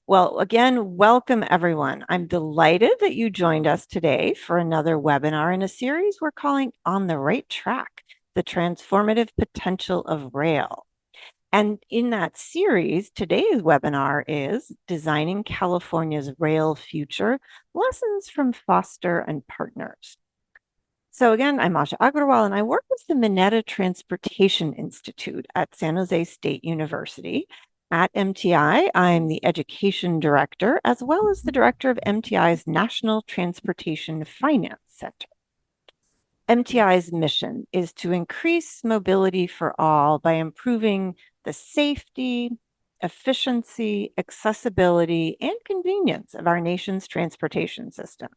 Well, again, welcome everyone. I'm delighted that you joined us today for another webinar in a series we're calling On the Right Track, the Transformative Potential of Rail. And in that series, today's webinar is Designing California's Rail Future, Lessons from Foster and Partners. So again, I'm Asha Agrawal, and I work with the Mineta Transportation Institute at San Jose State University. At MTI, I'm the education director, as well as the director of MTI's National Transportation Finance Center. MTI's mission is to increase mobility for all by improving the safety, efficiency, accessibility, and convenience of our nation's transportation system.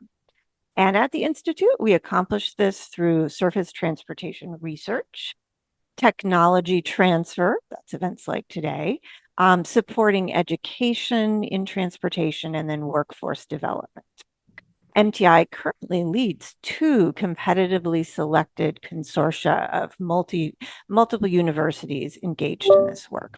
And at the Institute, we accomplish this through surface transportation research, technology transfer, that's events like today, supporting education in transportation, and then workforce development. MTI currently leads 2 competitively selected consortia of multiple universities engaged in this work.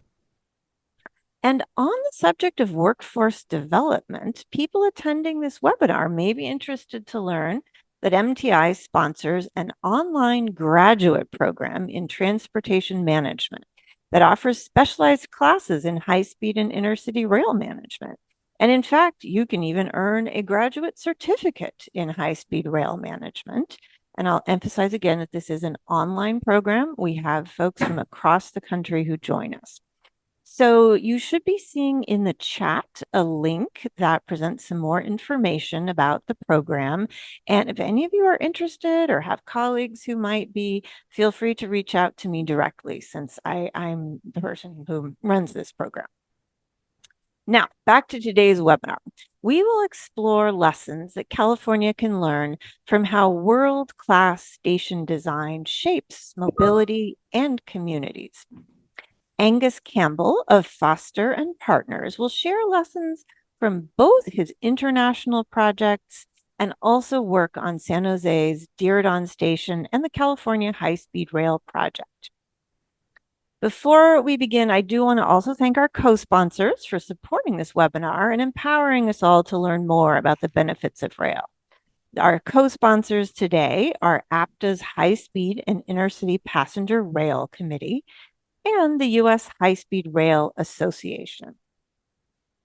And on the subject of workforce development, people attending this webinar may be interested to learn that MTI sponsors an online graduate program in transportation management that offers specialized classes in high-speed and intercity rail management. And in fact, you can even earn a graduate certificate in high-speed rail management. And I'll emphasize again that this is an online program. We have folks from across the country who join us. So you should be seeing in the chat a link that presents some more information about the program. And if any of you are interested or have colleagues who might be, feel free to reach out to me directly, since I'm the person who runs this program. Now, back to today's webinar. We will explore lessons that California can learn from how world-class station design shapes mobility and communities. Angus Campbell of Foster and Partners will share lessons from both his international projects and also work on San Jose's Diridon Station and the California High-Speed Rail Project. Before we begin, I do want to also thank our co-sponsors for supporting this webinar and empowering us all to learn more about the benefits of rail. Our co-sponsors today are APTA's High-Speed and Intercity Passenger Rail Committee and the U.S. High-Speed Rail Association.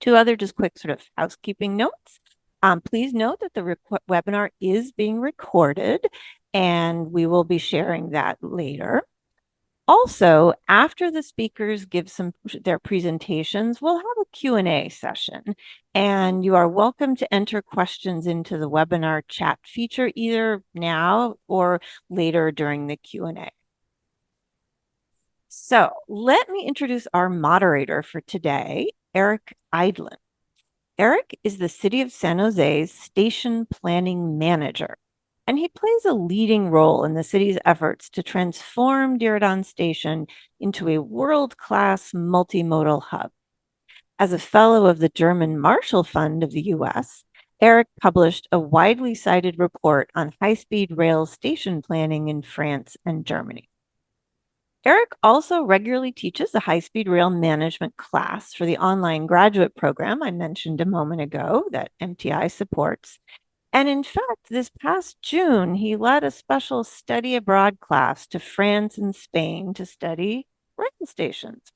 2 other just quick sort of housekeeping notes. Please note that the webinar is being recorded, and we will be sharing that later. Also, after the speakers give their presentations, we'll have a Q&A session, and you are welcome to enter questions into the webinar chat feature either now or later during the Q&A. So let me introduce our moderator for today, Eric Eidlin. Eric is the City of San Jose's Station Planning Manager, and he plays a leading role in the city's efforts to transform Diridon Station into a world-class multimodal hub. As a fellow of the German Marshall Fund of the U.S., Eric published a widely cited report on high-speed rail station planning in France and Germany. Eric also regularly teaches a high-speed rail management class for the online graduate program I mentioned a moment ago that MTI supports. And in fact, this past June, he led a special study abroad class to France and Spain to study rail stations.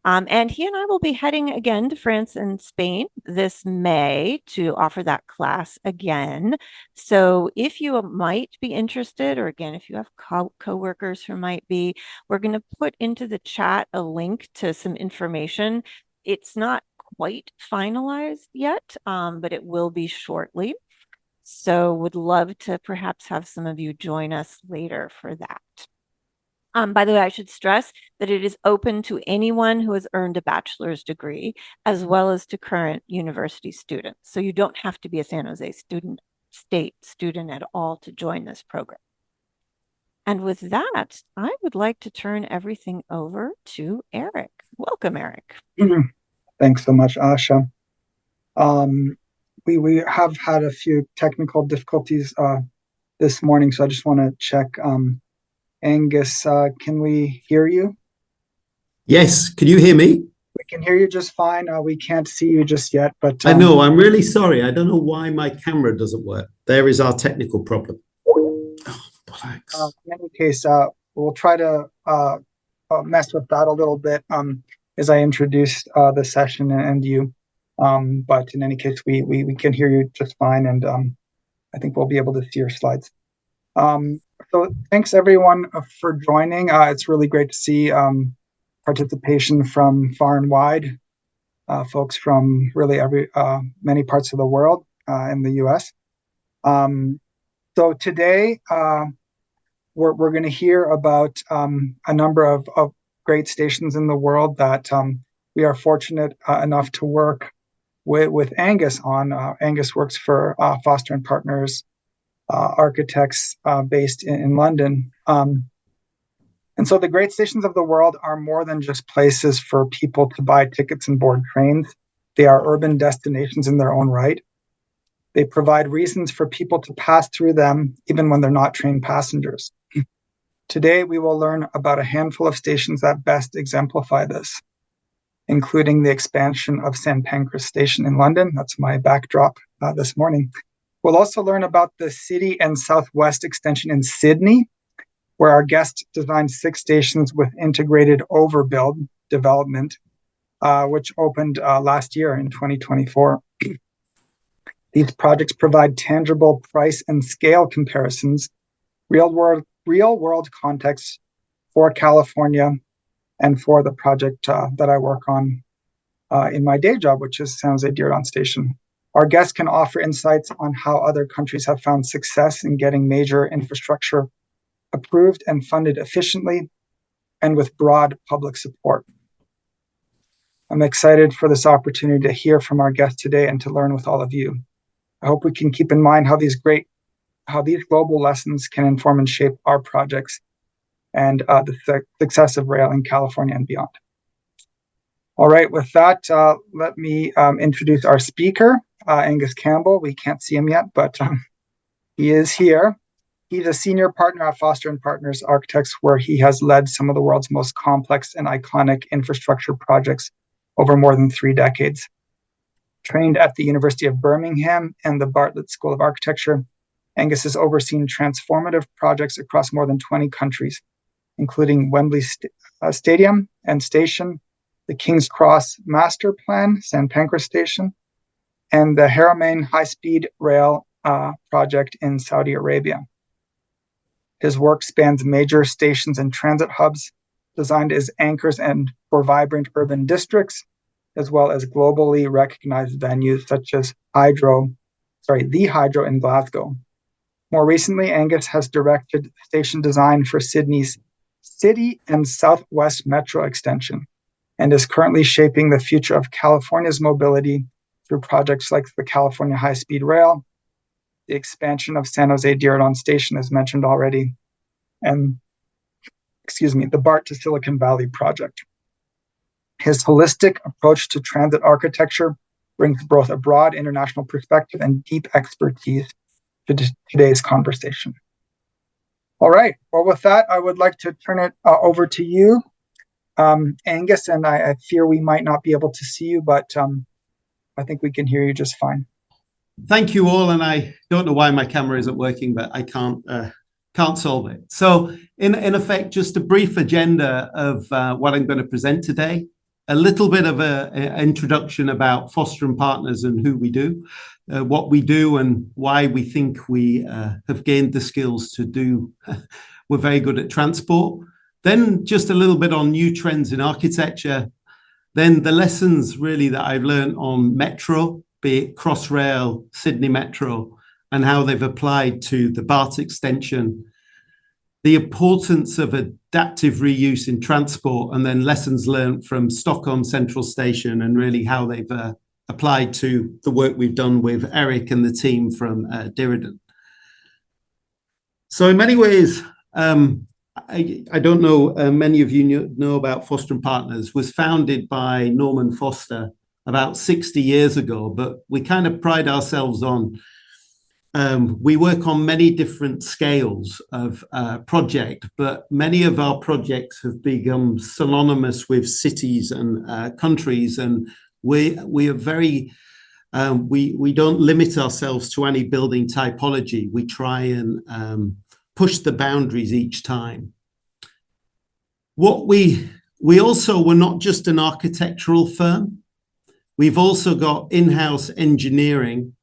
And he and I will be heading again to France and Spain this May to offer that class again. So if you might be interested, or again, if you have coworkers who might be, we're going to put into the chat a link to some information. It's not quite finalized yet, but it will be shortly. So would love to perhaps have some of you join us later for that. By the way, I should stress that it is open to anyone who has earned a bachelor's degree, as well as to current university students. So you don't have to be a San Jose State student at all to join this program. And with that, I would like to turn everything over to Eric. Welcome, Eric. Thanks so much, Asha. We have had a few technical difficulties this morning, so I just want to check. Angus, can we hear you? Yes, can you hear me? We can hear you just fine. We can't see you just yet, but I know, I'm really sorry. I don't know why my camera doesn't work. There is our technical problem. Oh, in any case, we'll try to mess with that a little bit as I introduce the session and you. But in any case, we can hear you just fine, and I think we'll be able to see your slides. So thanks everyone for joining. It's really great to see participation from far and wide, folks from really many parts of the world in the U.S. So today we're going to hear about a number of great stations in the world that we are fortunate enough to work with Angus on. Angus works for Foster and Partners architects based in London. And so the great stations of the world are more than just places for people to buy tickets and board trains. They are urban destinations in their own right. They provide reasons for people to pass through them even when they're not train passengers. Today, we will learn about a handful of stations that best exemplify this, including the expansion of St. Pancras Station in London. That's my backdrop this morning. We'll also learn about the City and Southwest extension in Sydney, where our guest designed 6 stations with integrated overbuild development, which opened last year in 2024. These projects provide tangible price and scale comparisons, real world context for California and for the project that I work on in my day job, which is San Jose Diridon Station. Our guests can offer insights on how other countries have found success in getting major infrastructure approved and funded efficiently and with broad public support. I'm excited for this opportunity to hear from our guests today and to learn with all of you. I hope we can keep in mind how these global lessons can inform and shape our projects and the success of rail in California and beyond. All right, with that, let me introduce our speaker, Angus Campbell. We can't see him yet, but he is here. He's a senior partner at Foster and Partners Architects, where he has led some of the world's most complex and iconic infrastructure projects over more than 3 decades. Trained at the University of Birmingham and the Bartlett School of Architecture, Angus has overseen transformative projects across more than 20 countries, including Wembley Stadium and Station, the King's Cross Master Plan, San Pancras Station, and the Haramain High-Speed Rail project in Saudi Arabia. His work spans major stations and transit hubs, designed as anchors and for vibrant urban districts, as well as globally recognized venues such as the Hydro in Glasgow. More recently, Angus has directed station design for Sydney's City and Southwest Metro extension, and is currently shaping the future of California's mobility through projects like the California High-Speed Rail, the expansion of San Jose Diridon Station, as mentioned already, and, the BART to Silicon Valley project. His holistic approach to transit architecture brings both a broad international perspective and deep expertise to today's conversation. All right, well, with that, I would like to turn it over to you, Angus, and I fear we might not be able to see you, but I think we can hear you just fine. Thank you all, and I don't know why my camera isn't working, but I can't solve it. So in effect, just a brief agenda of what I'm going to present today, a little bit of an introduction about Foster and Partners and who we do, what we do, and why we think we have gained the skills to do. We're very good at transport. Then just a little bit on new trends in architecture. Then the lessons really that I've learned on Metro, be it Crossrail, Sydney Metro, and how they've applied to the BART extension, the importance of adaptive reuse in transport, and then lessons learned from Stockholm Central Station and really how they've applied to the work we've done with Eric and the team from Diridon. So in many ways, I don't know, many of you know about Foster and Partners, was founded by Norman Foster about 60 years ago, but we kind of pride ourselves on we work on many different scales of project, but many of our projects have become synonymous with cities and countries, and we are very we don't limit ourselves to any building typology. We try and push the boundaries each time. What we also, we're not just an architectural firm. We've also got in-house engineering,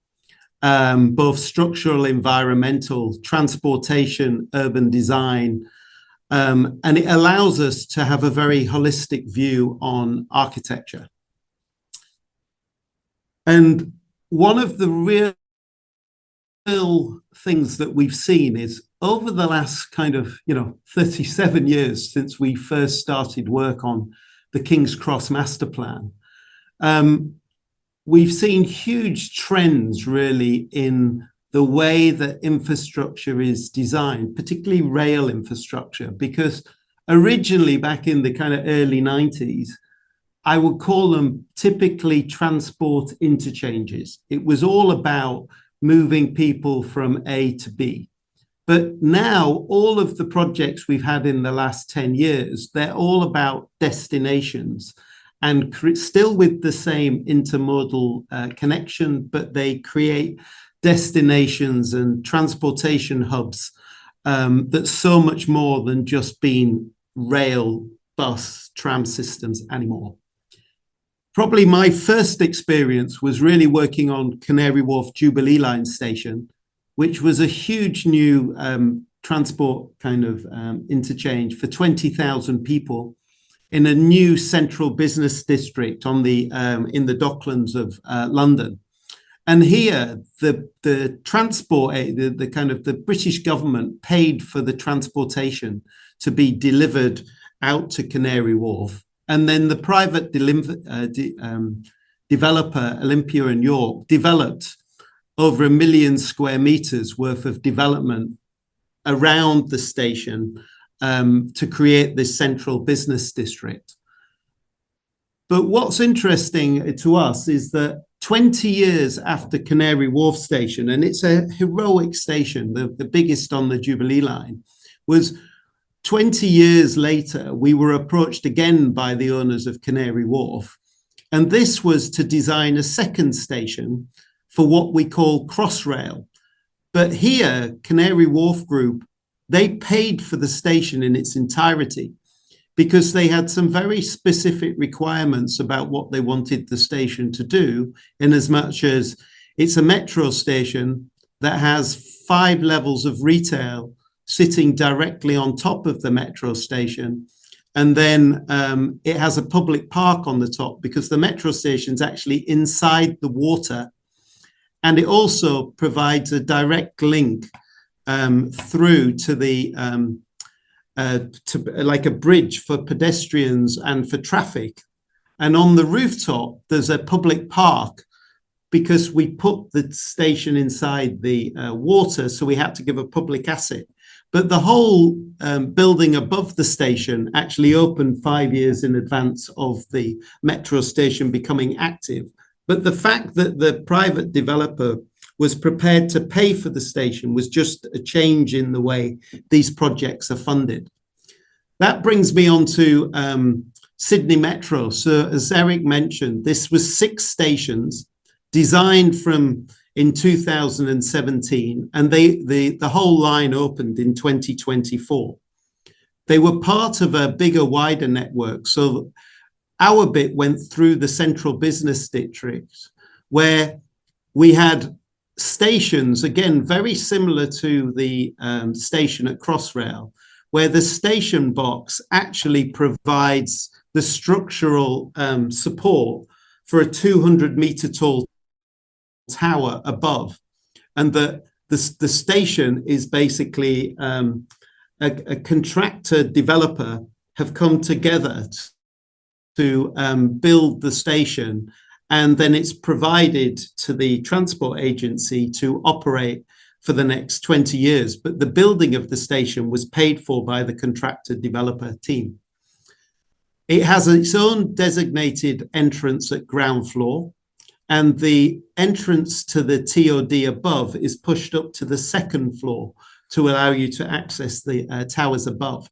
both structural, environmental, transportation, urban design, and it allows us to have a very holistic view on architecture. And one of the real things that we've seen is over the last kind of 37 years since we first started work on the King's Cross master plan, we've seen huge trends really in the way that infrastructure is designed, particularly rail infrastructure, because originally back in the kind of early 90s, I would call them typically transport interchanges. It was all about moving people from A to B. But now all of the projects we've had in the last 10 years, they're all about destinations and still with the same intermodal connection, but they create destinations and transportation hubs that's so much more than just being rail, bus, tram systems anymore. Probably my first experience was really working on Canary Wharf Jubilee Line station, which was a huge new transport kind of interchange for 20,000 people in a new central business district on the in the Docklands of London. And here, the transport, the kind of the British government paid for the transportation to be delivered out to Canary Wharf. And then the private developer, Olympia and York, developed over 1 million square meters worth of development around the station to create this central business district. But what's interesting to us is that 20 years after Canary Wharf station, and it's a heroic station, the biggest on the Jubilee line, was 20 years later, we were approached again by the owners of Canary Wharf, and this was to design a second station for what we call Crossrail. But here, Canary Wharf Group, they paid for the station in its entirety because they had some very specific requirements about what they wanted the station to do, in as much as it's a metro station that has 5 levels of retail sitting directly on top of the metro station. And then it has a public park on the top because the metro station's actually inside the water. And it also provides a direct link through to the, like a bridge for pedestrians and for traffic. And on the rooftop, there's a public park because we put the station inside the water, so we had to give a public asset. But the whole building above the station actually opened 5 years in advance of the metro station becoming active. But the fact that the private developer was prepared to pay for the station was just a change in the way these projects are funded. That brings me on to Sydney Metro. So as Eric mentioned, this was 6 stations designed from in 2017, and the whole line opened in 2024. They were part of a bigger, wider network. So our bit went through the central business district, where we had stations, again, very similar to the station at Crossrail, where the station box actually provides the structural support for a 200-meter tall tower above, and the station is basically a contractor developer have come together to build the station, and then it's provided to the transport agency to operate for the next 20 years. But the building of the station was paid for by the contractor developer team. It has its own designated entrance at ground floor. and the entrance to the TOD above is pushed up to the second floor to allow you to access the towers above.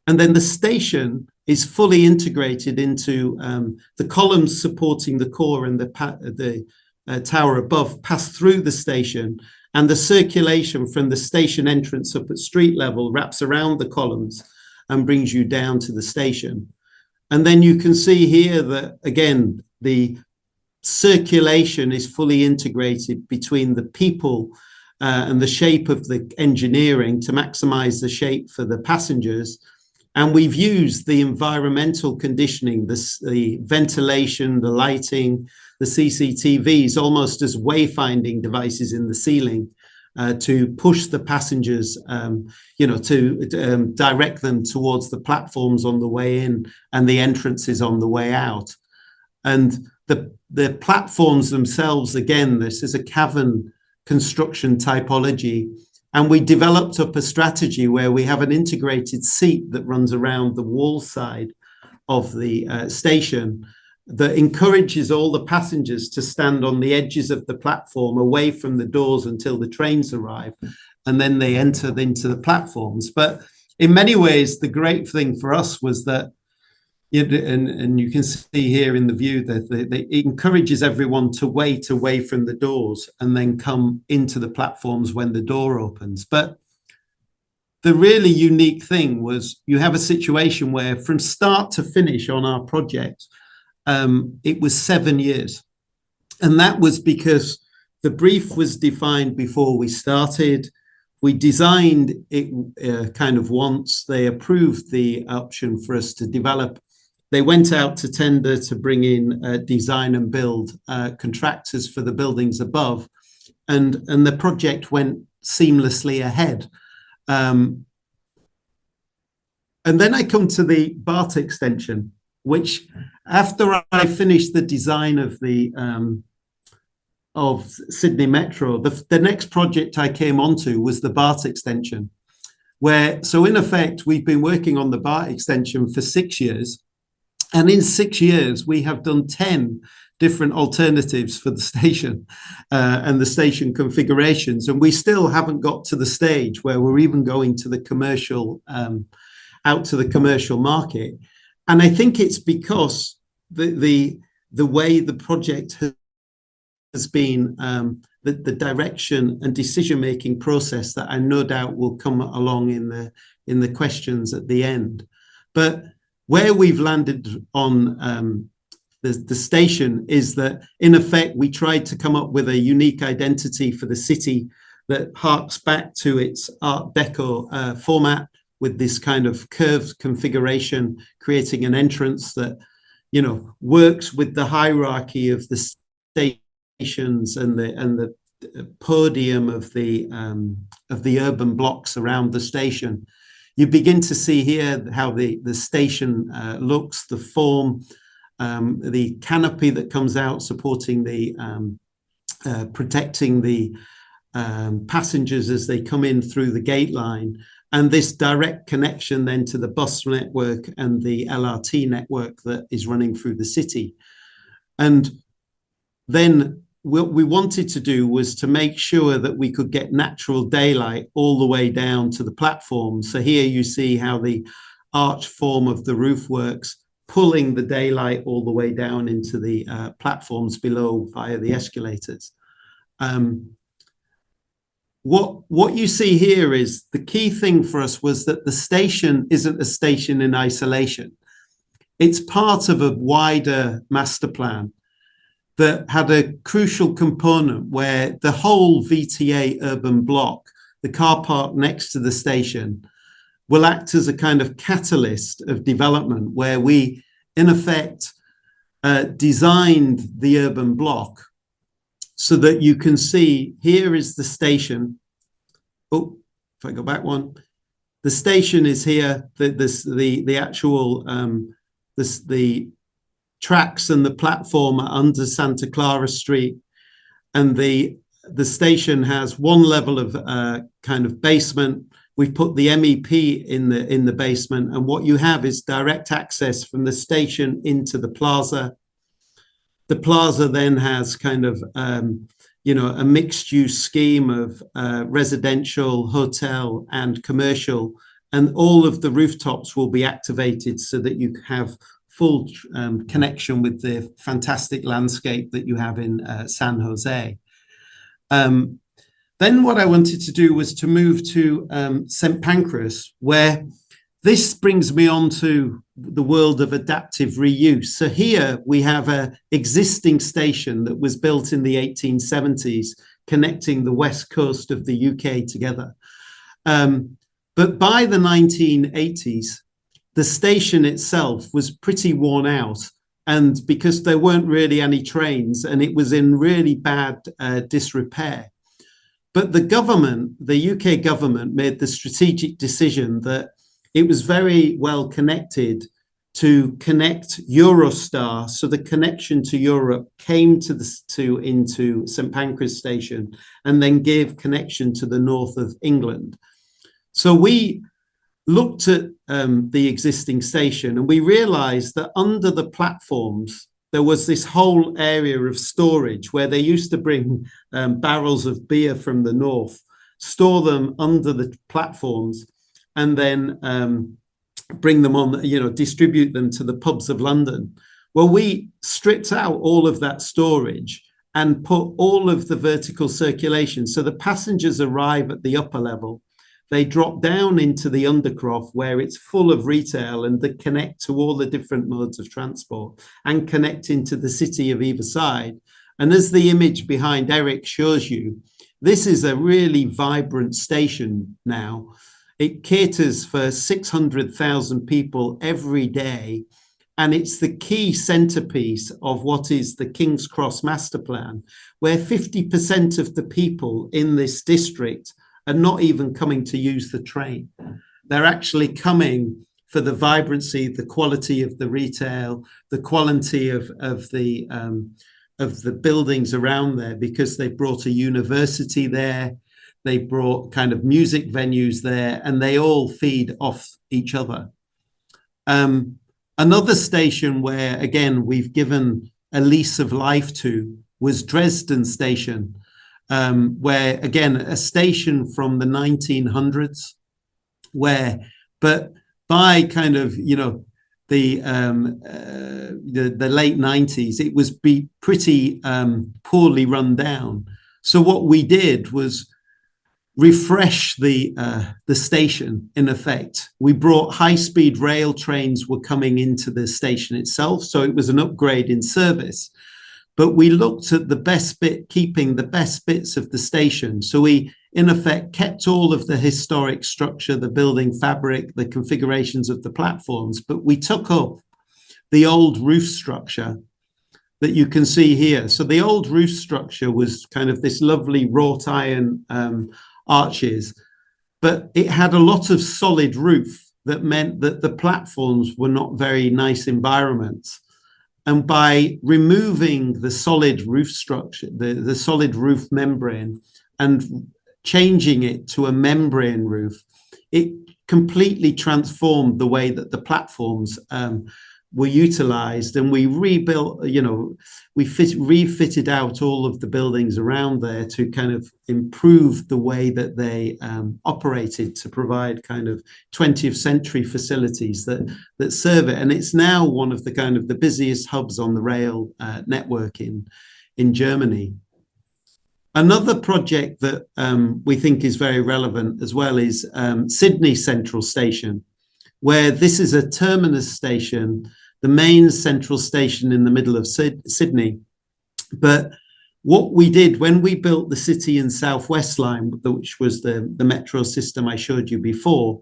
And then the station is fully integrated into the columns supporting the core, and the tower above pass through the station, and the circulation from the station entrance up at street level wraps around the columns and brings you down to the station. And then you can see here that, again, the circulation is fully integrated between the people and the shape of the engineering to maximize the shape for the passengers. And we've used the environmental conditioning, the ventilation, the lighting, the CCTVs almost as wayfinding devices in the ceiling to push the passengers, to direct them towards the platforms on the way in and the entrances on the way out. And the platforms themselves, again, this is a cavern construction typology. And we developed up a strategy where we have an integrated seat that runs around the wall side of the station that encourages all the passengers to stand on the edges of the platform away from the doors until the trains arrive, and then they enter into the platforms. But in many ways, the great thing for us was that, and you can see here in the view that it encourages everyone to wait away from the doors and then come into the platforms when the door opens. But the really unique thing was you have a situation where from start to finish on our project, it was 7 years. And that was because the brief was defined before we started. We designed it kind of once. They approved the option for us to develop. They went out to tender to bring in design and build contractors for the buildings above. And the project went seamlessly ahead. And then I come to the BART extension, which after I finished the design of the of Sydney Metro, the next project I came onto was the BART extension, so in effect, we've been working on the BART extension for 6 years. And in 6 years, we have done 10 different alternatives for the station and the station configurations. And we still haven't got to the stage where we're even going to the commercial, out to the commercial market. And I think it's because the way the project has been, the direction and decision-making process that I no doubt will come along in the questions at the end. But where we've landed on the station is that, in effect, we tried to come up with a unique identity for the city that harks back to its Art Deco format, with this kind of curved configuration, creating an entrance that, works with the hierarchy of the stations and the podium of the urban blocks around the station. You begin to see here how the station looks, the form, the canopy that comes out supporting the protecting the passengers as they come in through the gate line, and this direct connection then to the bus network and the LRT network that is running through the city. And then what we wanted to do was to make sure that we could get natural daylight all the way down to the platform. So here you see how the arch form of the roof works, pulling the daylight all the way down into the platforms below via the escalators. What you see here is the key thing for us was that the station isn't a station in isolation. It's part of a wider master plan that had a crucial component where the whole VTA urban block, the car park next to the station, will act as a kind of catalyst of development, where we, in effect, designed the urban block so that you can see here is the station. Oh, if I go back one, the station is here. The actual the tracks and the platform are under Santa Clara Street, and the station has one level of kind of basement. We've put the MEP in the basement, and what you have is direct access from the station into the plaza. The plaza then has kind of, a mixed use scheme of residential, hotel, and commercial. And all of the rooftops will be activated so that you have full connection with the fantastic landscape that you have in San Jose. Then what I wanted to do was to move to St. Pancras, where this brings me on to the world of adaptive reuse. So here we have an existing station that was built in the 1870s, connecting the west coast of the UK together. But by the 1980s, the station itself was pretty worn out. And because there weren't really any trains and it was in really bad disrepair. But the government, the UK government, made the strategic decision that it was very well connected to connect Eurostar. So the connection to Europe came into St. Pancras Station and then gave connection to the north of England. So we looked at the existing station and we realized that under the platforms, there was this whole area of storage where they used to bring barrels of beer from the north, store them under the platforms, and then bring them on, distribute them to the pubs of London. Well, we stripped out all of that storage and put all of the vertical circulation. So the passengers arrive at the upper level. They drop down into the undercroft where it's full of retail and they connect to all the different modes of transport and connect into the city of either side. And as the image behind Eric shows you, this is a really vibrant station now. It caters for 600,000 people every day. And it's the key centerpiece of what is the King's Cross Master Plan, where 50% of the people in this district are not even coming to use the train. They're actually coming for the vibrancy, the quality of the retail, the quality of the buildings around there, because they brought a university there, they brought kind of music venues there, and they all feed off each other. Another station where, again, we've given a lease of life to was Dresden Station, where, again, a station from the 1900s, but by kind of, the late 90s, it was pretty poorly run down. So what we did was refresh the station, in effect. We brought high-speed rail trains were coming into the station itself, so it was an upgrade in service. But we looked at the best bit, keeping the best bits of the station. So we, in effect, kept all of the historic structure, the building fabric, the configurations of the platforms, but we took up the old roof structure that you can see here. So the old roof structure was kind of this lovely wrought iron arches, but it had a lot of solid roof that meant that the platforms were not very nice environments. And by removing the solid roof structure, the solid roof membrane, and changing it to a membrane roof, it completely transformed the way that the platforms were utilized. And we rebuilt, refitted out all of the buildings around there to kind of improve the way that they operated, to provide kind of 20th century facilities that serve it. And it's now one of the kind of the busiest hubs on the rail network in Germany. Another project that we think is very relevant as well is Sydney Central Station, where this is a terminus station, the main central station in the middle of Sydney. But what we did when we built the City and Southwest line, which was the metro system I showed you before,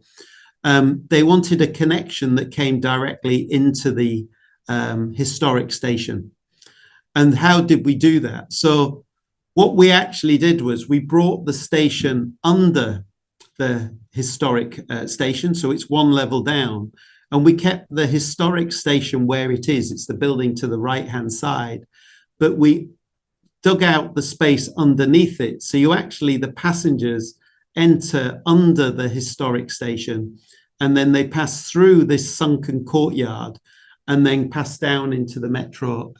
they wanted a connection that came directly into the historic station. And how did we do that? So what we actually did was we brought the station under the historic station, so it's one level down, and we kept the historic station where it is. It's the building to the right-hand side, but we dug out the space underneath it. So you actually, the passengers enter under the historic station, and then they pass through this sunken courtyard and then pass down into the metro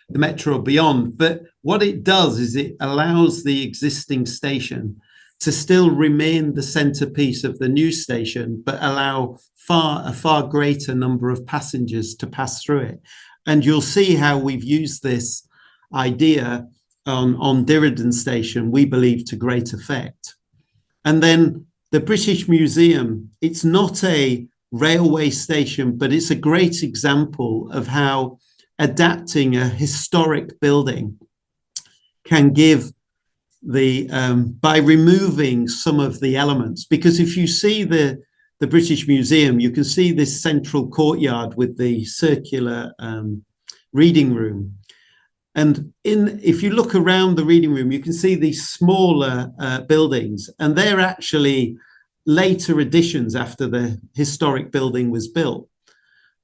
the metro beyond. But what it does is it allows the existing station to still remain the centerpiece of the new station, but allow a far greater number of passengers to pass through it. And you'll see how we've used this idea on Diridon Station, we believe, to great effect. And then the British Museum, it's not a railway station, but it's a great example of how adapting a historic building can give by removing some of the elements. Because if you see the British Museum, you can see this central courtyard with the circular reading room. And if you look around the reading room, you can see these smaller buildings, and they're actually later additions after the historic building was built.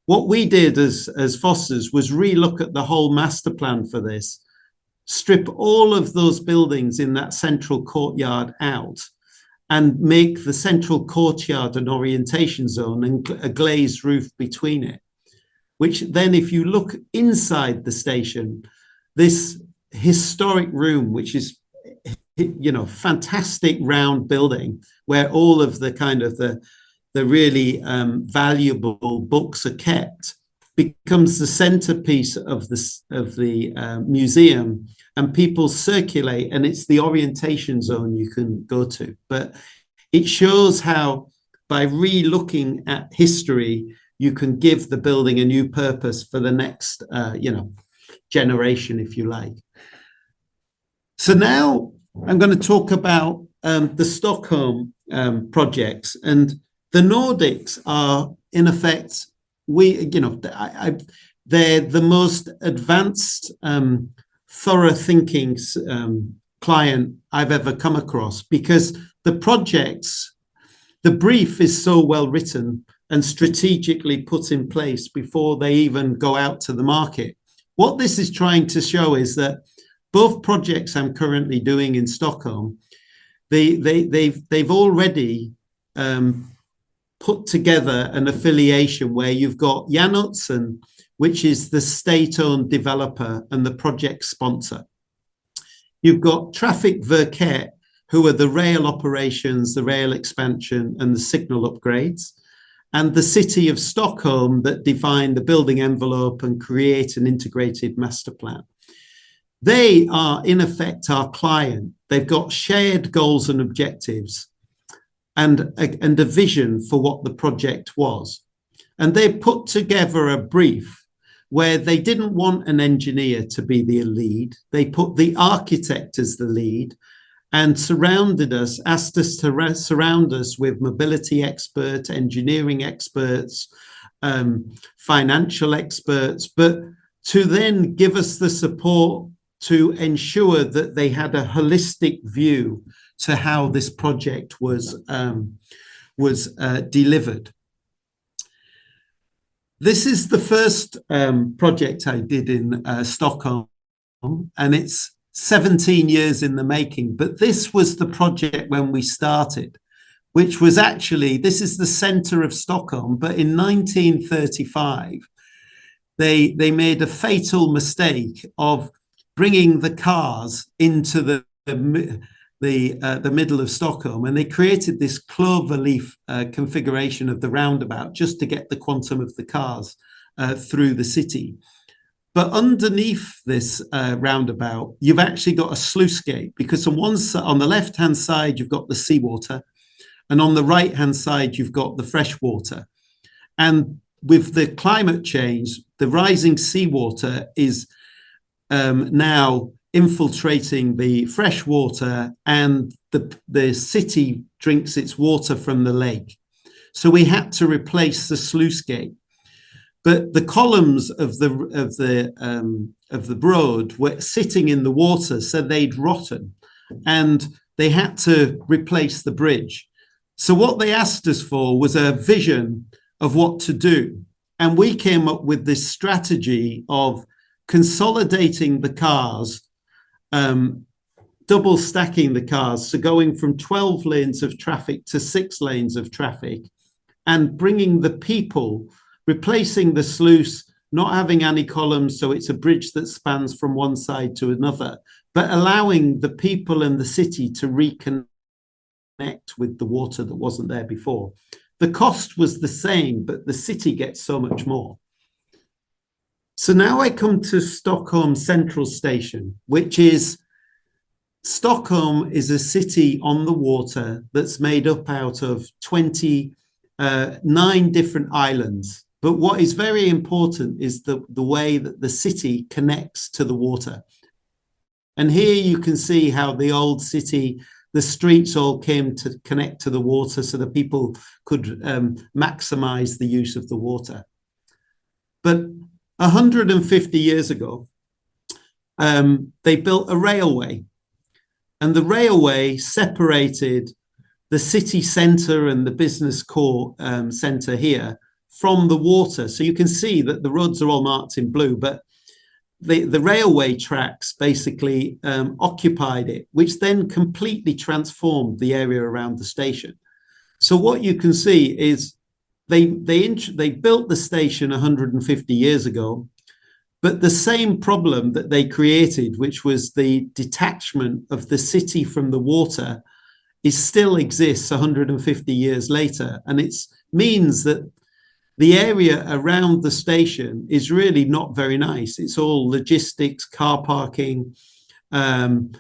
What we did as Fosters was relook at the whole master plan for this, strip all of those buildings in that central courtyard out, and make the central courtyard an orientation zone and a glazed roof between it. Which then, if you look inside the station, this historic room, which is, you know, fantastic round building where all of the kind of the really valuable books are kept, becomes the centerpiece of the museum, and people circulate, and it's the orientation zone you can go to. But it shows how by re-looking at history, you can give the building a new purpose for the next, generation, if you like. So now I'm going to talk about the Stockholm projects, and the Nordics are, in effect, they're the most advanced, thorough thinking client I've ever come across, because the projects, the brief is so well written and strategically put in place before they even go out to the market. What this is trying to show is that both projects I'm currently doing in Stockholm, they've already put together an affiliation where you've got Jan Utzon, which is the state-owned developer and the project sponsor. You've got Traffic Verket, who are the rail operations, the rail expansion, and the signal upgrades, and the city of Stockholm that define the building envelope and create an integrated master plan. They are, in effect, our client. They've got shared goals and objectives and a vision for what the project was. And they put together a brief where they didn't want an engineer to be the lead. They put the architect as the lead and asked us to surround us with mobility experts, engineering experts, financial experts, but to then give us the support to ensure that they had a holistic view to how this project was delivered. This is the first project I did in Stockholm, and it's 17 years in the making. But this was the project when we started, which was actually, this is the center of Stockholm, but in 1935, they made a fatal mistake of bringing the cars into the middle of Stockholm, and they created this cloverleaf configuration of the roundabout just to get the quantum of the cars through the city. But underneath this roundabout, you've actually got a sluice gate, because on the left-hand side, you've got the seawater, and on the right-hand side, you've got the fresh water. And with the climate change, the rising seawater is now infiltrating the fresh water, and the city drinks its water from the lake. So we had to replace the sluice gate. But the columns of the road were sitting in the water, so they'd rotten, and they had to replace the bridge. So what they asked us for was a vision of what to do, and we came up with this strategy of consolidating the cars, double stacking the cars, so going from 12 lanes of traffic to 6 lanes of traffic, and bringing the people, replacing the sluice not having any columns, so it's a bridge that spans from one side to another, but allowing the people in the city to reconnect with the water that wasn't there before. The cost was the same, but the city gets so much more. So now I come to Stockholm Central Station, which is, Stockholm is a city on the water that's made up out of 29 different islands. But what is very important is the way that the city connects to the water. And here you can see how the old city, the streets all came to connect to the water so that people could maximize the use of the water. But 150 years ago, they built a railway, and the railway separated the city centre and the business core centre here from the water. So you can see that the roads are all marked in blue, but the railway tracks basically occupied it, which then completely transformed the area around the station. So what you can see is they built the station 150 years ago, but the same problem that they created, which was the detachment of the city from the water, still exists 150 years later. And it means that the area around the station is really not very nice. It's all logistics, car parking, and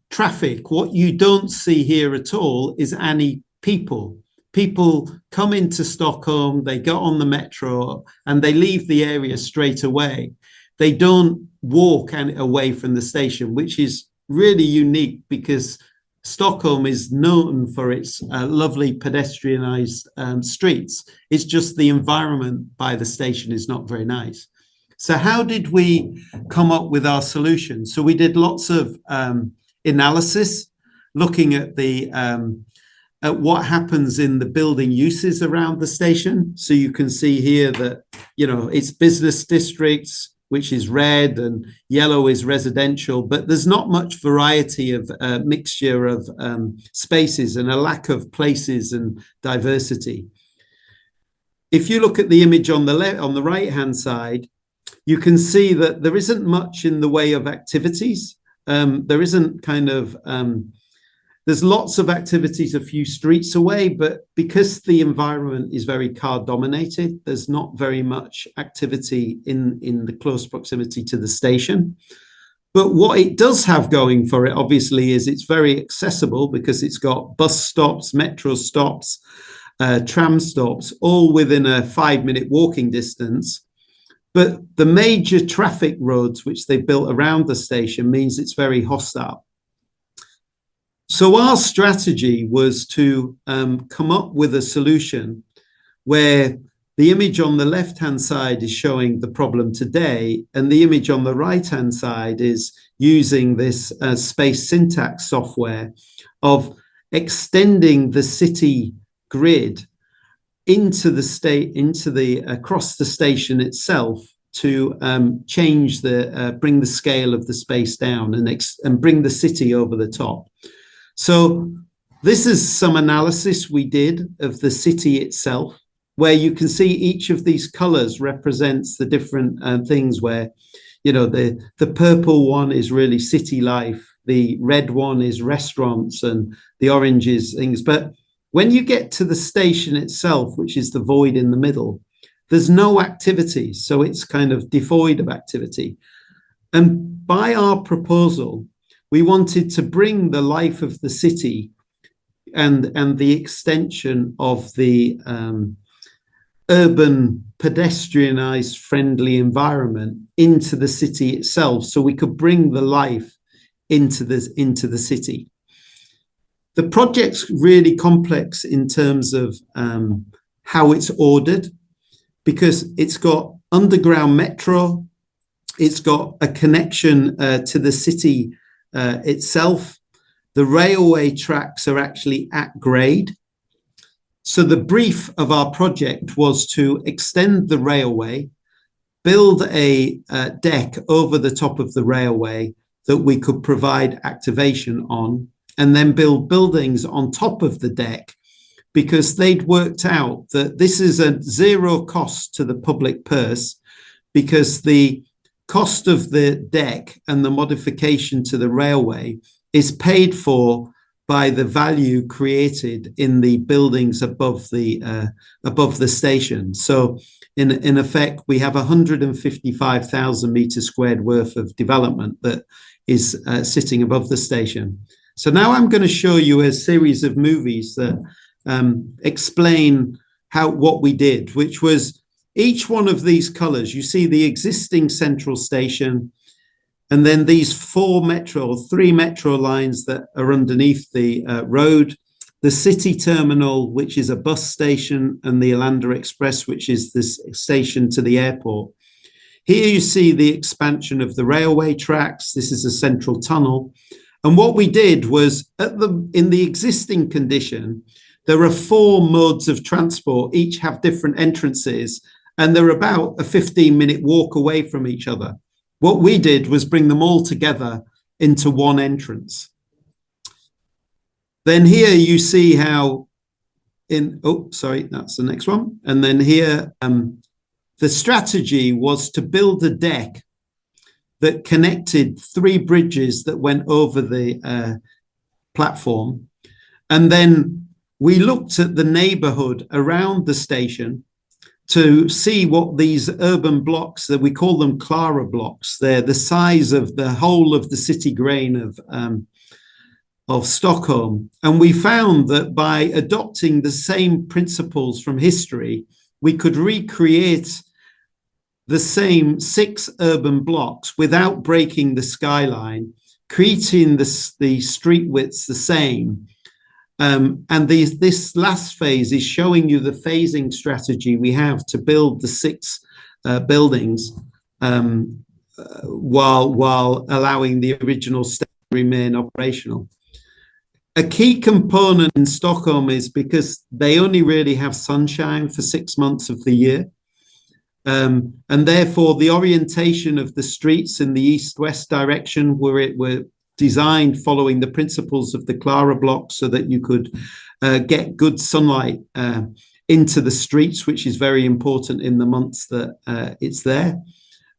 traffic. What you don't see here at all is any people. People come into Stockholm, they go on the metro, and they leave the area straight away. They don't walk away from the station, which is really unique because Stockholm is known for its lovely pedestrianized streets. It's just the environment by the station is not very nice. So how did we come up with our solution? So we did lots of analysis, looking at at what happens in the building uses around the station. So you can see here that, it's business districts, which is red, and yellow is residential, but there's not much variety of mixture of spaces and a lack of places and diversity. If you look at the image on the right-hand side, you can see that there isn't much in the way of activities. There isn't there's lots of activities a few streets away, but because the environment is very car dominated, there's not very much activity in the close proximity to the station. But what it does have going for it, obviously, is it's very accessible because it's got bus stops, metro stops, tram stops, all within a 5-minute walking distance. But the major traffic roads which they built around the station means it's very hostile. So our strategy was to come up with a solution where the image on the left-hand side is showing the problem today, and the image on the right-hand side is using this space syntax software of extending the city grid into the across the station itself to change bring the scale of the space down and bring the city over the top. So this is some analysis we did of the city itself, where you can see each of these colors represents the different things where, the purple one is really city life, the red one is restaurants, and the orange is things. But when you get to the station itself, which is the void in the middle, there's no activity. So it's kind of devoid of activity. And by our proposal, we wanted to bring the life of the city and the extension of the urban pedestrianized friendly environment into the city itself, so we could bring the life into the city. The project's really complex in terms of how it's ordered, because it's got underground metro, it's got a connection to the city itself. The railway tracks are actually at grade. So the brief of our project was to extend the railway, build a deck over the top of the railway that we could provide activation on, and then build buildings on top of the deck, because they'd worked out that this is a zero cost to the public purse, because the cost of the deck and the modification to the railway is paid for by the value created in the buildings above the station. So in effect, we have 155,000 meters squared worth of development that is sitting above the station. So now I'm going to show you a series of movies that explain what we did, which was each one of these colors. You see the existing central station, and then these three metro lines that are underneath the road, the city terminal, which is a bus station, and the Yolanda Express, which is this station to the airport. Here you see the expansion of the railway tracks. This is a central tunnel. And what we did was, in the existing condition, there are 4 modes of transport, each have different entrances, and they're about a 15-minute walk away from each other. What we did was bring them all together into one entrance. Then here you see how that's the next one. And then here, the strategy was to build a deck that connected 3 bridges that went over the platform. And then we looked at the neighborhood around the station to see what these urban blocks, that we call them Clara blocks, they're the size of the whole of the city grain of Stockholm. And we found that by adopting the same principles from history, we could recreate the same 6 urban blocks without breaking the skyline, creating the street widths the same. And this last phase is showing you the phasing strategy we have to build the 6 buildings while allowing the original state to remain operational. A key component in Stockholm is because they only really have sunshine for 6 months of the year. And therefore, the orientation of the streets in the east-west direction were designed following the principles of the Clara block so that you could get good sunlight into the streets, which is very important in the months that it's there.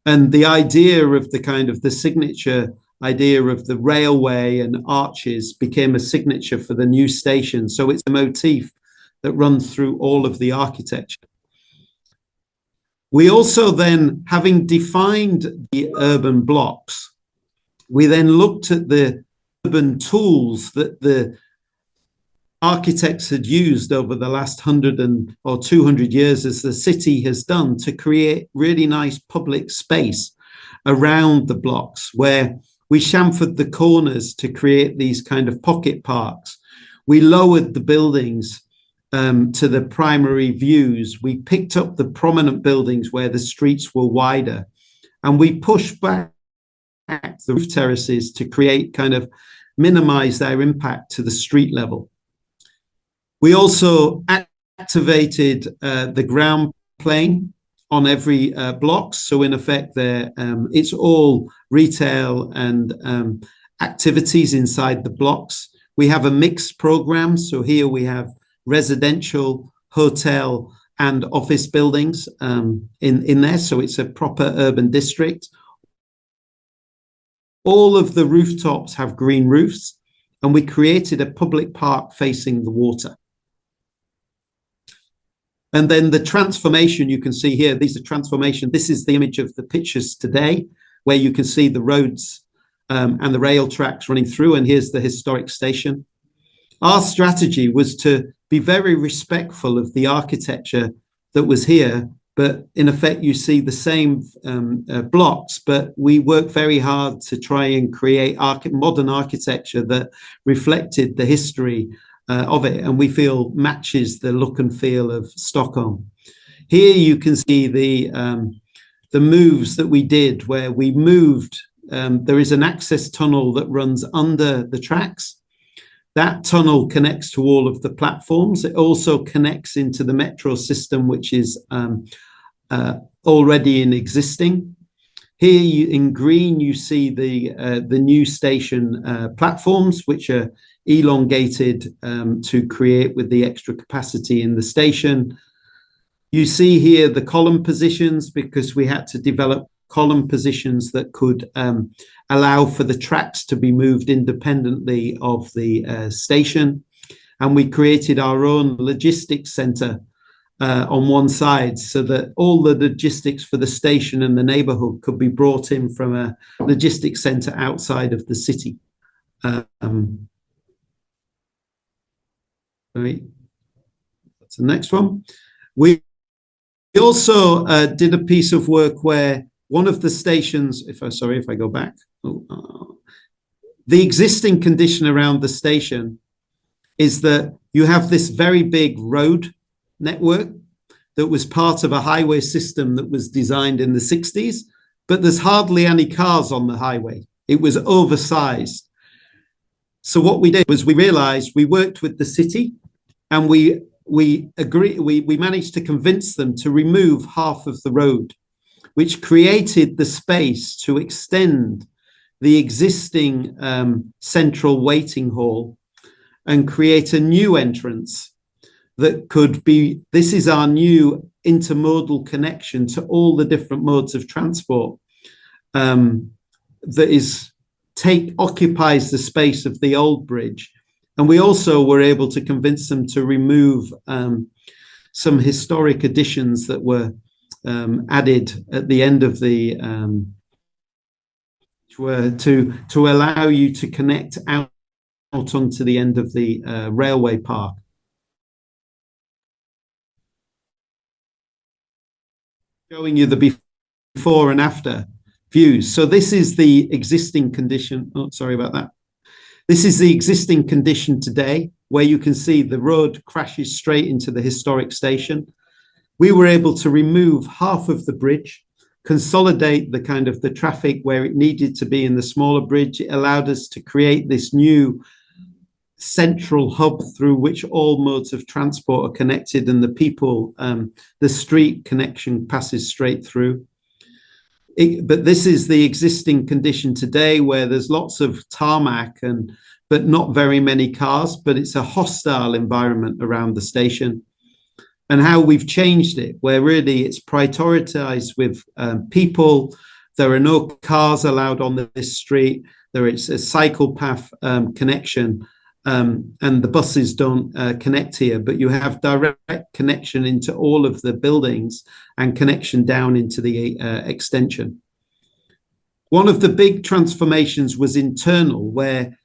And the idea of the signature idea of the railway and arches became a signature for the new station. So it's a motif that runs through all of the architecture. We also then, having defined the urban blocks, we then looked at the urban tools that the architects had used over the last 100 or 200 years, as the city has done, to create really nice public space around the blocks, where we chamfered the corners to create these kind of pocket parks. We lowered the buildings to the primary views. We picked up the prominent buildings where the streets were wider, and we pushed back the roof terraces to minimize their impact to the street level. We also activated the ground plane on every block. So in effect, it's all retail and activities inside the blocks. We have a mixed program. So here we have residential, hotel, and office buildings in there. So it's a proper urban district. All of the rooftops have green roofs, and we created a public park facing the water. And then the transformation you can see here, these are transformation. This is the image of the pictures today, where you can see the roads and the rail tracks running through, and here's the historic station. Our strategy was to be very respectful of the architecture that was here, but in effect, you see the same blocks, but we worked very hard to try and create modern architecture that reflected the history of it, and we feel matches the look and feel of Stockholm. Here you can see the moves that we did, where we moved, there is an access tunnel that runs under the tracks. That tunnel connects to all of the platforms. It also connects into the metro system, which is already in existing. Here in green, you see the new station platforms, which are elongated to create with the extra capacity in the station. You see here the column positions, because we had to develop column positions that could allow for the tracks to be moved independently of the station. And we created our own logistics center on one side, so that all the logistics for the station and the neighborhood could be brought in from a logistics center outside of the city. Right. That's the next one. We also did a piece of work where one of the stations, if I go back, the existing condition around the station is that you have this very big road network that was part of a highway system that was designed in the 60s, but there's hardly any cars on the highway. It was oversized. So what we did was we realized, we worked with the city, and we managed to convince them to remove half of the road, which created the space to extend the existing central waiting hall and create a new entrance that could be, this is our new intermodal connection to all the different modes of transport, that occupies the space of the old bridge. And we also were able to convince them to remove some historic additions that were added at the end of the to allow you to connect out onto the end of the railway park. Showing you the before and after views. So this is the existing condition. Oh, sorry about that. This is the existing condition today, where you can see the road crashes straight into the historic station. We were able to remove half of the bridge, consolidate the traffic where it needed to be in the smaller bridge. It allowed us to create this new central hub through which all modes of transport are connected, and the street connection passes straight through. But this is the existing condition today, where there's lots of tarmac but not very many cars, but it's a hostile environment around the station. And how we've changed it, where really it's prioritized with people. There are no cars allowed on this street. There is a cycle path connection, and the buses don't connect here, but you have direct connection into all of the buildings and connection down into the extension. One of the big transformations was internal, where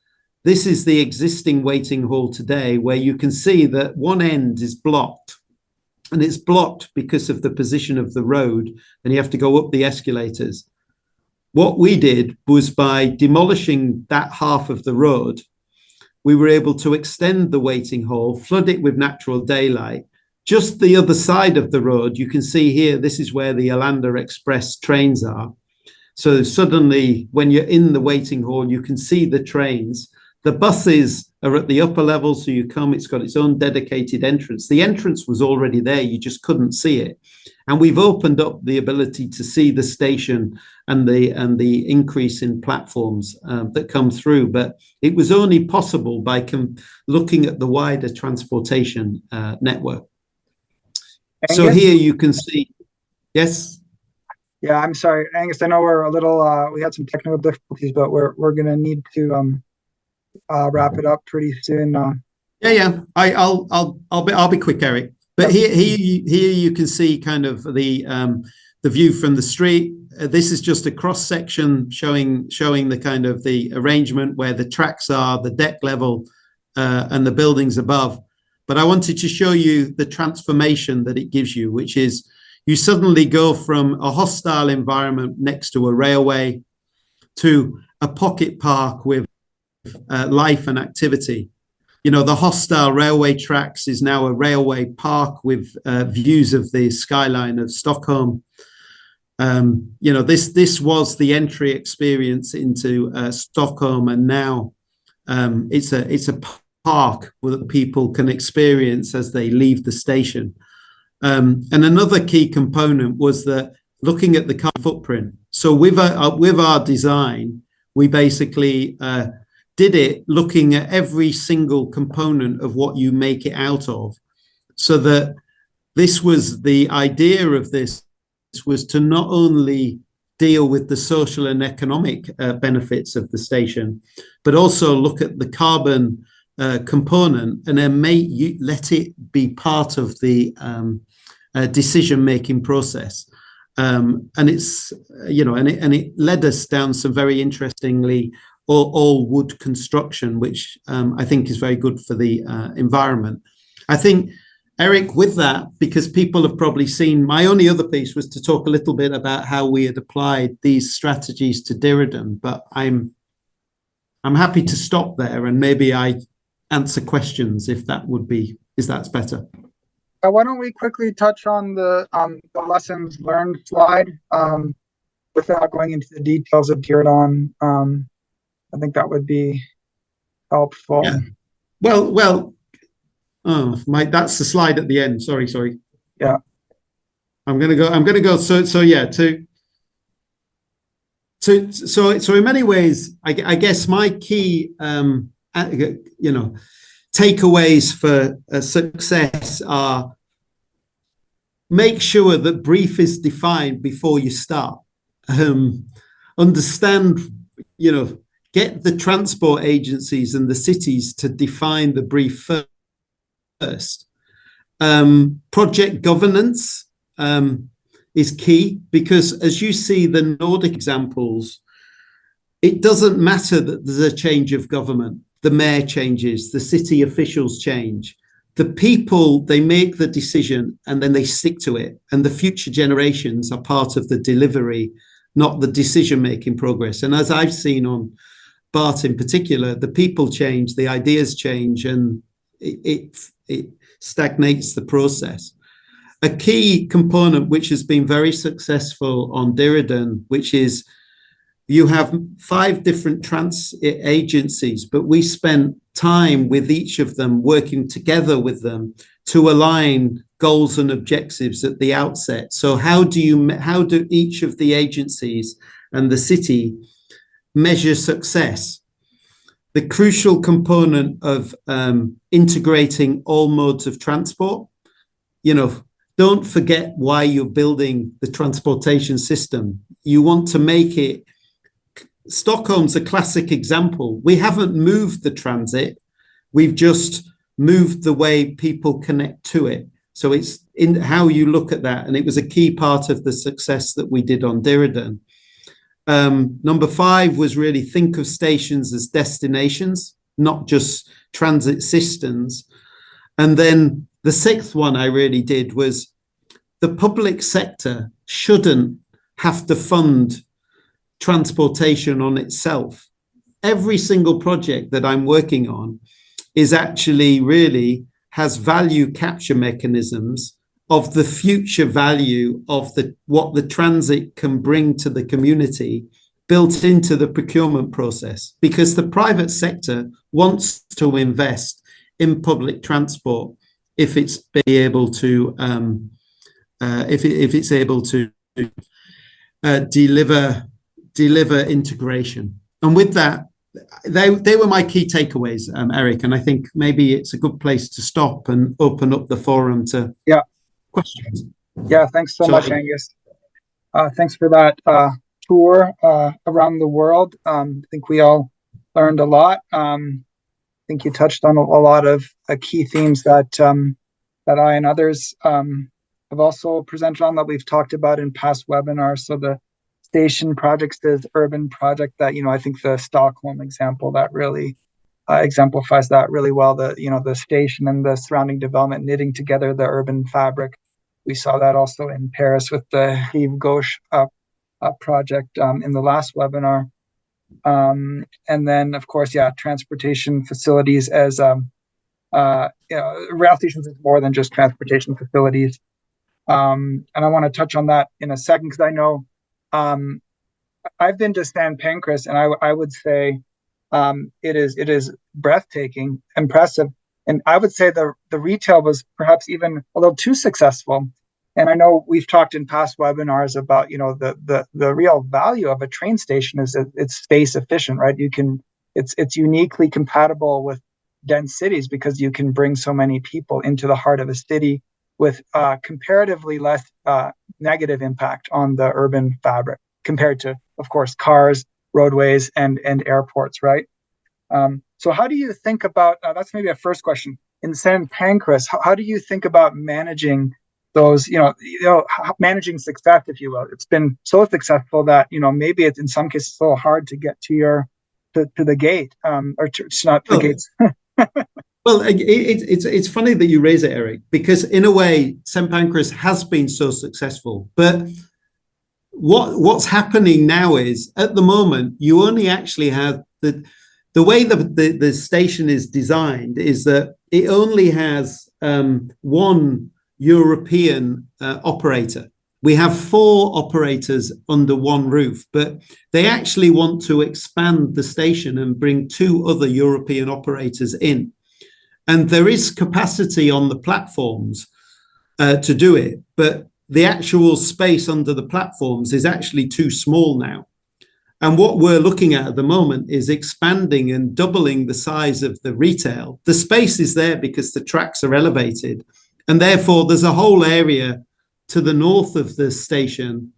this is the existing waiting hall today, where you can see that one end is blocked, and it's blocked because of the position of the road, and you have to go up the escalators. What we did was, by demolishing that half of the road, we were able to extend the waiting hall, flood it with natural daylight. Just the other side of the road, you can see here, this is where the Yolanda Express trains are. So suddenly, when you're in the waiting hall, you can see the trains. The buses are at the upper level, so you come, it's got its own dedicated entrance. The entrance was already there, you just couldn't see it. And we've opened up the ability to see the station and the increase in platforms that come through. But it was only possible by looking at the wider transportation network. Angus? So here you can see, yes? Yeah, I'm sorry, Angus, I know we're a little, we had some technical difficulties, but we're going to need to wrap it up pretty soon. I'll be quick, Eric. But here you can see kind of the view from the street. This is just a cross section showing the kind of the arrangement where the tracks are, the deck level, and the buildings above. But I wanted to show you the transformation that it gives you, which is you suddenly go from a hostile environment next to a railway to a pocket park with life and activity. You know, the hostile railway tracks is now a railway park with views of the skyline of Stockholm. You know, this was the entry experience into Stockholm, and now it's a park that people can experience as they leave the station. And another key component was that looking at the carbon footprint. So with our design, we basically did it looking at every single component of what you make it out of, so that this was the idea of this was to not only deal with the social and economic benefits of the station, but also look at the carbon component and then let it be part of the decision-making process. And it's, and it led us down some very interestingly all wood construction, which I think is very good for the environment. I think, Eric, with that, because people have probably seen, my only other piece was to talk a little bit about how we had applied these strategies to Diridon, but I'm happy to stop there and maybe I answer questions if that's better. Why don't we quickly touch on the lessons learned slide without going into the details of Diridon. I think that would be helpful. Yeah. Well. Oh, that's the slide at the end. Sorry. Yeah. I'm gonna go. So yeah. So in many ways, I guess my key, takeaways for success are: make sure that brief is defined before you start. Understand, get the transport agencies and the cities to define the brief first. Project governance is key, because as you see the Nordic examples, it doesn't matter that there's a change of government. The mayor changes, the city officials change. The people, they make the decision and then they stick to it. And the future generations are part of the delivery, not the decision-making progress. And as I've seen on BART in particular, the people change, the ideas change, and it stagnates the process. A key component which has been very successful on Diridon, which is you have 5 different transit agencies, but we spent time with each of them, working together with them to align goals and objectives at the outset. So how do each of the agencies and the city measure success? The crucial component of integrating all modes of transport, don't forget why you're building the transportation system. You want to make it. Stockholm's a classic example. We haven't moved the transit. We've just moved the way people connect to it. So it's in how you look at that. And it was a key part of the success that we did on Diridon. Number 5 was really think of stations as destinations, not just transit systems. And then the 6th one I really did was the public sector shouldn't have to fund transportation on itself. Every single project that I'm working on is actually really has value capture mechanisms of the future value of what the transit can bring to the community built into the procurement process, because the private sector wants to invest in public transport if it's able to deliver integration. And with that, they were my key takeaways, Eric, and I think maybe it's a good place to stop and open up the forum to questions. Yeah, thanks so much, Angus. Thanks for that tour around the world. I think we all learned a lot. I think you touched on a lot of key themes that I and others have also presented on, that we've talked about in past webinars. So the station projects, the urban project that, I think the Stockholm example that really exemplifies that really well, the station and the surrounding development knitting together the urban fabric. We saw that also in Paris with the Rive Gauche project in the last webinar. And then, of course, transportation facilities as rail stations is more than just transportation facilities. And I want to touch on that in a second, because I know I've been to San Pancras, and I would say it is breathtaking, impressive. And I would say the retail was perhaps even a little too successful. And I know we've talked in past webinars about, the real value of a train station is that it's space efficient, right? It's uniquely compatible with dense cities because you can bring so many people into the heart of a city with comparatively less negative impact on the urban fabric compared to, of course, cars, roadways, and airports, right? So how do you think about, that's maybe a first question. In San Pancras, how do you think about managing those, managing success, if you will? It's been so successful that, maybe it's in some cases a little hard to get to the gate, or it's not the gates. Well, it's funny that you raise it, Eric, because in a way, St. Pancras has been so successful. But what's happening now is, at the moment, you only actually have the way the station is designed is that it only has one European operator. We have 4 operators under one roof, but they actually want to expand the station and bring 2 other European operators in. And there is capacity on the platforms to do it, but the actual space under the platforms is actually too small now. And what we're looking at the moment is expanding and doubling the size of the retail. The space is there because the tracks are elevated, and therefore there's a whole area to the north of the station,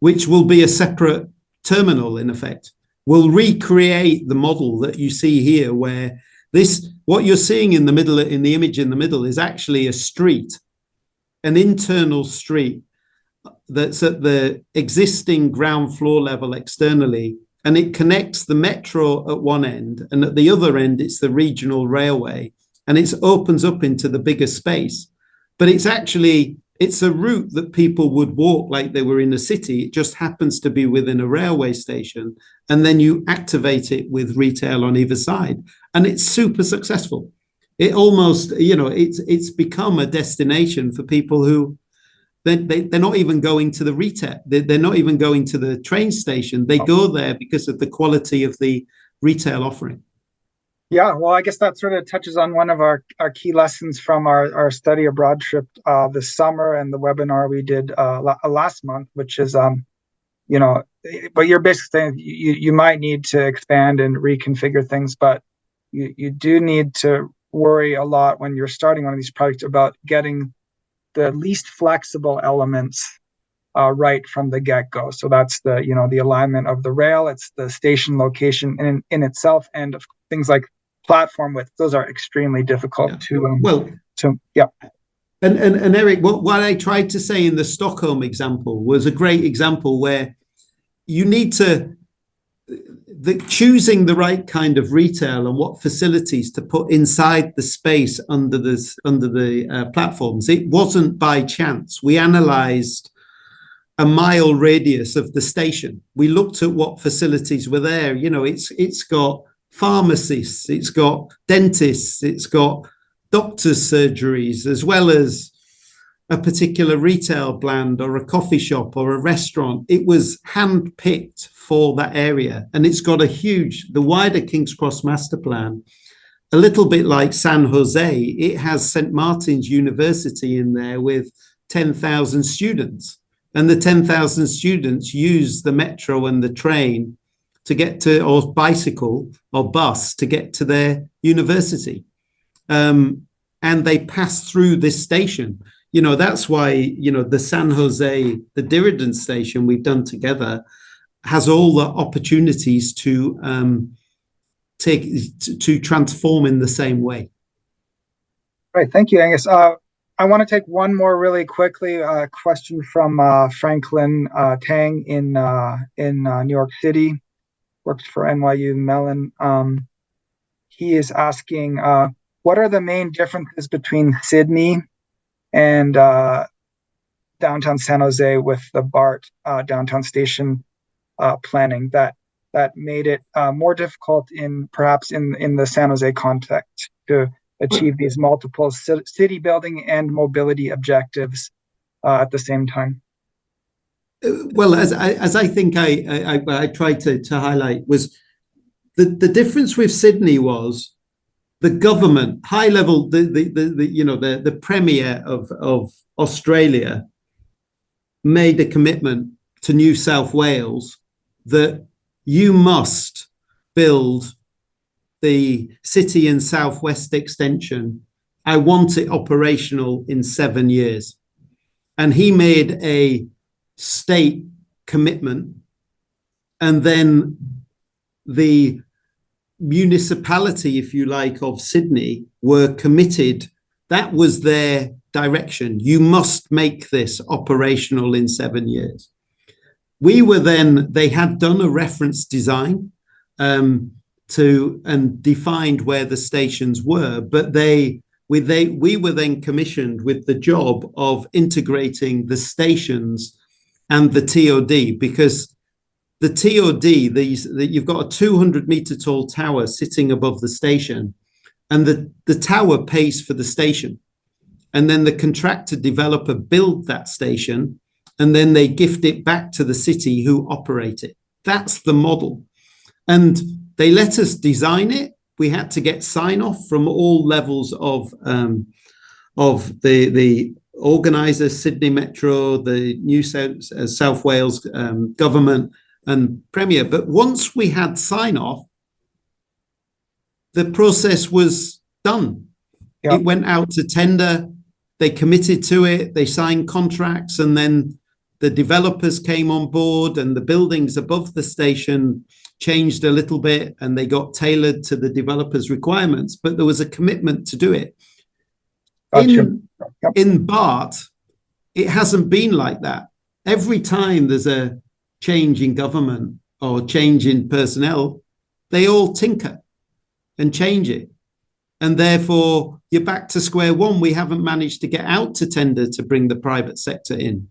which will be a separate terminal in effect. We'll recreate the model that you see here, where what you're seeing in the middle, in the image in the middle, is actually a street, an internal street that's at the existing ground floor level externally, and it connects the metro at one end, and at the other end it's the regional railway, and it opens up into the bigger space. But it's a route that people would walk like they were in a city. It just happens to be within a railway station, and then you activate it with retail on either side, and it's super successful. It almost, it's become a destination for people who they're not even going to the retail. They're not even going to the train station. They go there because of the quality of the retail offering. Yeah, well, I guess that sort of touches on one of our key lessons from our study abroad trip this summer and the webinar we did last month, which is, but you're basically saying you might need to expand and reconfigure things, but you do need to worry a lot when you're starting one of these projects about getting the least flexible elements right from the get-go. So that's the alignment of the rail, it's the station location in itself, and things like platform width. Those are extremely difficult to. And Eric, what I tried to say in the Stockholm example was a great example where you need to choosing the right kind of retail and what facilities to put inside the space under the platforms. It wasn't by chance. We analyzed a mile radius of the station. We looked at what facilities were there. It's got pharmacists, it's got dentists, it's got doctors' surgeries, as well as a particular retail brand or a coffee shop or a restaurant. It was hand-picked for that area, and it's got the wider King's Cross master plan, a little bit like San Jose. It has St. Martin's University in there with 10,000 students, and the 10,000 students use the metro and the train to get to, or bicycle or bus to get to their university. And they pass through this station. That's why, the San Jose, the Diridon station we've done together has all the opportunities to transform in the same way. Right. Thank you, Angus. I want to take one more really quickly question from Franklin Tang in New York City, works for NYU Mellon. He is asking, what are the main differences between Sydney and downtown San Jose with the BART downtown station planning that made it more difficult perhaps in the San Jose context to achieve these multiple city building and mobility objectives at the same time? Well, as I think I tried to highlight, was the difference with Sydney was the government, high level, the premier of Australia made a commitment to New South Wales that you must build the city and southwest extension I want it operational in 7 years. And he made a state commitment, and then the municipality, if you like, of Sydney were committed. That was their direction. You must make this operational in 7 years. They had done a reference design and defined where the stations were, but we were then commissioned with the job of integrating the stations and the TOD, because the TOD, you've got a 200-meter tall tower sitting above the station, and the tower pays for the station. And then the contractor developer build that station, and then they gift it back to the city who operate it. That's the model. And they let us design it. We had to get sign-off from all levels of the organizer, Sydney Metro, the New South Wales government, and Premier. But once we had sign-off, the process was done. Yep. It went out to tender. They committed to it. They signed contracts, and then the developers came on board, and the buildings above the station changed a little bit, and they got tailored to the developers' requirements. But there was a commitment to do it. Gotcha. In BART, it hasn't been like that. Every time there's a change in government or change in personnel, they all tinker and change it. And therefore, you're back to square one. We haven't managed to get out to tender to bring the private sector in.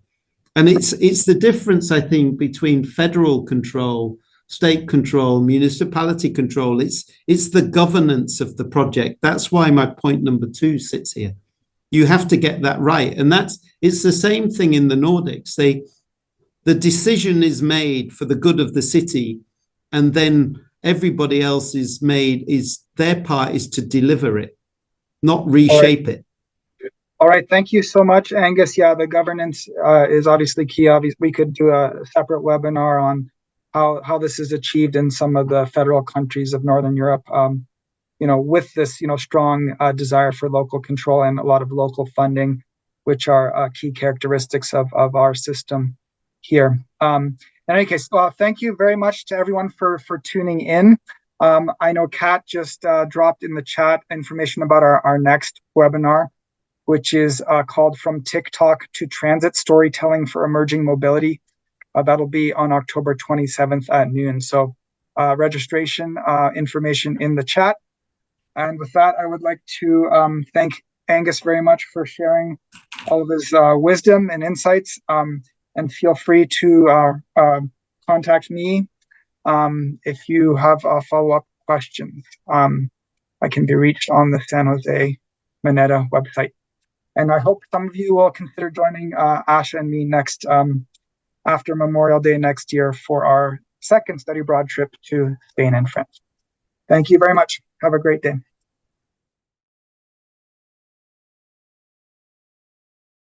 And it's the difference, I think, between federal control, state control, municipality control. It's the governance of the project. That's why my point number 2 sits here. You have to get that right. And it's the same thing in the Nordics. The decision is made for the good of the city, and then everybody else their part is to deliver it, not reshape it. All right. Thank you so much, Angus. Yeah, the governance is obviously key. Obviously, we could do a separate webinar on how this is achieved in some of the federal countries of Northern Europe, with this, strong desire for local control and a lot of local funding, which are key characteristics of our system here. In any case, thank you very much to everyone for tuning in. I know Kat just dropped in the chat information about our next webinar, which is called From TikTok to Transit, Storytelling for Emerging Mobility. That'll be on October 27th at noon. So registration information in the chat. And with that, I would like to thank Angus very much for sharing all of his wisdom and insights. And feel free to contact me if you have follow-up questions. I can be reached on the San Jose Moneta website. And I hope some of you will consider joining Asha and me next after Memorial Day next year for our second study abroad trip to Spain and France. Thank you very much. Have a great day.